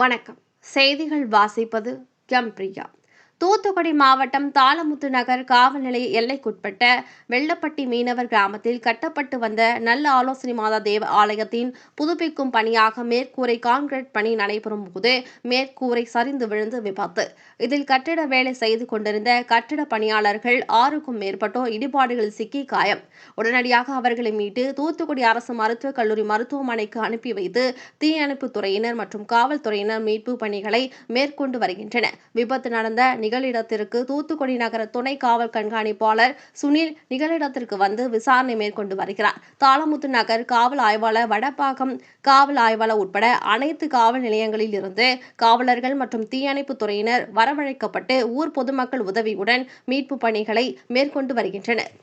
வணக்கம். செய்திகள் வாசிப்பது பிரியா. தூத்துக்குடி மாவட்டம் தாளமுத்து நகர் காவல் நிலைய எல்லைக்குட்பட்ட வெள்ளப்பட்டி மீனவர் கிராமத்தில் கட்டப்பட்டு வந்த நல்ல ஆலோசனை மாதா தேவ ஆலயத்தின் புதுப்பிக்கும் பணியாக மேற்கூரை கான்கிரீட் பணி நடைபெறும் போது மேற்கூரை சரிந்து விழுந்து விபத்து. இதில் கட்டிட வேலை செய்து கொண்டிருந்த கட்டிட பணியாளர்கள் 6க்கும் மேற்பட்டோர் இடிபாடுகளில் சிக்கி காயம். உடனடியாக அவர்களை மீட்டு தூத்துக்குடி அரசு மருத்துவக் கல்லூரி மருத்துவமனைக்கு அனுப்பி வைத்து தீயணைப்புத் துறையினர் மற்றும் காவல்துறையினர் மீட்பு பணிகளை மேற்கொண்டு வருகின்றனர். விபத்து நடந்த நிகழிடத்திற்கு தூத்துக்குடி நகர துணை காவல் கண்காணிப்பாளர் சுனில் நிகழிடத்திற்கு வந்து விசாரணை மேற்கொண்டு வருகிறார். தாளமுத்து நகர் காவல் ஆய்வாளர், வடப்பாக்கம் காவல் ஆய்வாளர் உட்பட அனைத்து காவல் நிலையங்களில் இருந்து காவலர்கள் மற்றும் தீயணைப்பு துறையினர் வரவழைக்கப்பட்டு ஊர் பொதுமக்கள் உதவியுடன் மீட்பு பணிகளை மேற்கொண்டு வருகின்றனர்.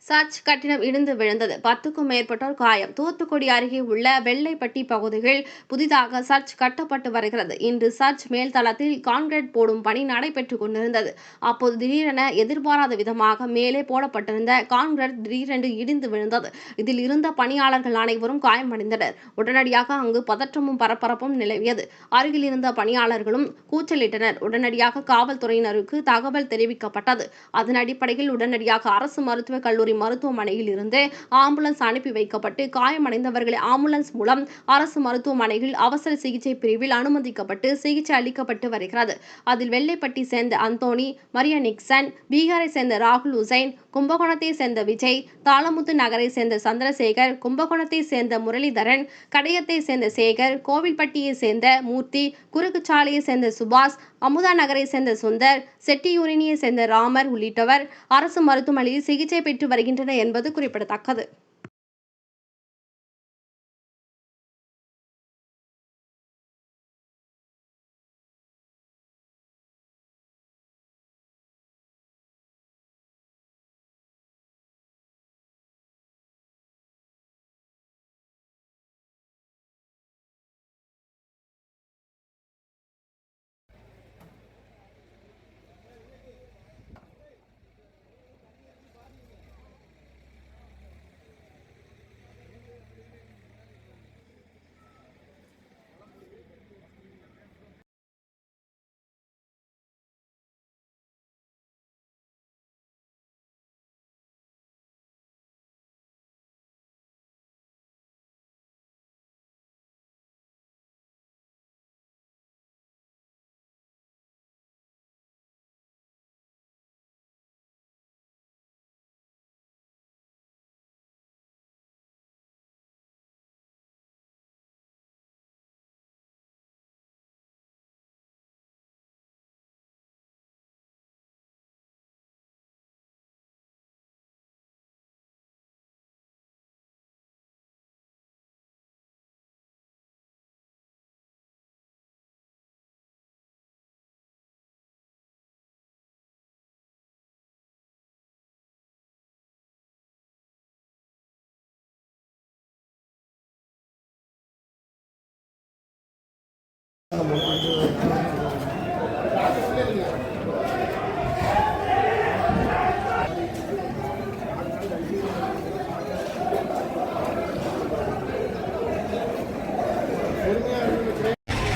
சர்ச் கட்டிடம் இடிந்து விழுந்தது, 10க்கும் மேற்பட்டோர் காயம். தூத்துக்குடி அருகே உள்ள வெள்ளைப்பட்டி பகுதியில் புதிதாக சர்ச் கட்டப்பட்டு வருகிறது. இன்று சர்ச் மேல்தளத்தில் கான்கிரீட் போடும் பணி நடைபெற்றுக் கொண்டிருந்தது. அப்போது திடீரென எதிர்பாராத விதமாக மேலே போடப்பட்டிருந்த கான்கிரீட் திடீரென்று இடிந்து விழுந்தது. இதில் இருந்த பணியாளர்கள் அனைவரும் காயமடைந்தனர். உடனடியாக அங்கு பதற்றமும் பரபரப்பும் நிலவியது. அருகில் இருந்த பணியாளர்களும் கூச்சலிட்டனர். உடனடியாக காவல்துறையினருக்கு தகவல் தெரிவிக்கப்பட்டது. அதன் அடிப்படையில் உடனடியாக அரசு மருத்துவக் கல்லூரி மருத்துவமனையில் இருந்து ஆம்புலன்ஸ் அனுப்பி வைக்கப்பட்டு காயமடைந்தவர்களை ஆம்புலன்ஸ் மூலம் அரசு மருத்துவமனையில் அவசர சிகிச்சை பிரிவில் அனுமதிக்கப்பட்டு சிகிச்சை அளிக்கப்பட்டு வருகிறது. அதில் வெள்ளைப்பட்டி சேர்ந்த அந்தோணி, மரியா நிக்சன், பீகாரை சேர்ந்த ராகுல் உசைன், கும்பகோணத்தை சேர்ந்த விஜய், தாளமுத்து நகரை சேர்ந்த சந்திரசேகர், கும்பகோணத்தை சேர்ந்த முரளிதரன், கடையத்தை சேர்ந்த சேகர், கோவில்பட்டியை சேர்ந்த மூர்த்தி, குறுக்குச்சாலையை சேர்ந்த சுபாஷ், அமுதா நகரை சேர்ந்த சுந்தர், செட்டியூரினியை சேர்ந்த ராமர் உள்ளிட்டவர் அரசு மருத்துவமனையில் சிகிச்சை பெற்று வருகின்றனர் என்பது குறிப்பிடத்தக்கது.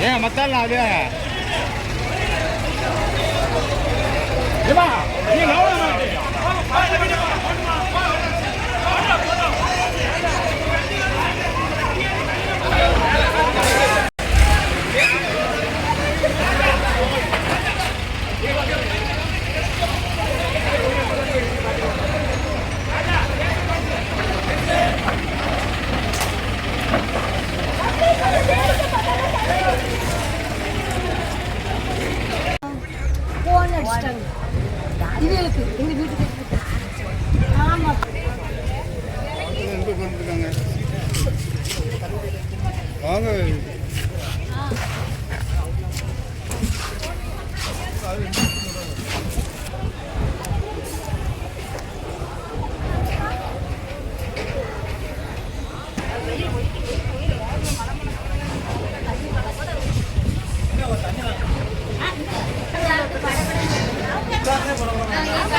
ஏன் மத்தால அது இதுக்கு எங்க வீட்டுக்கு ஆமா வாங்க Gracias.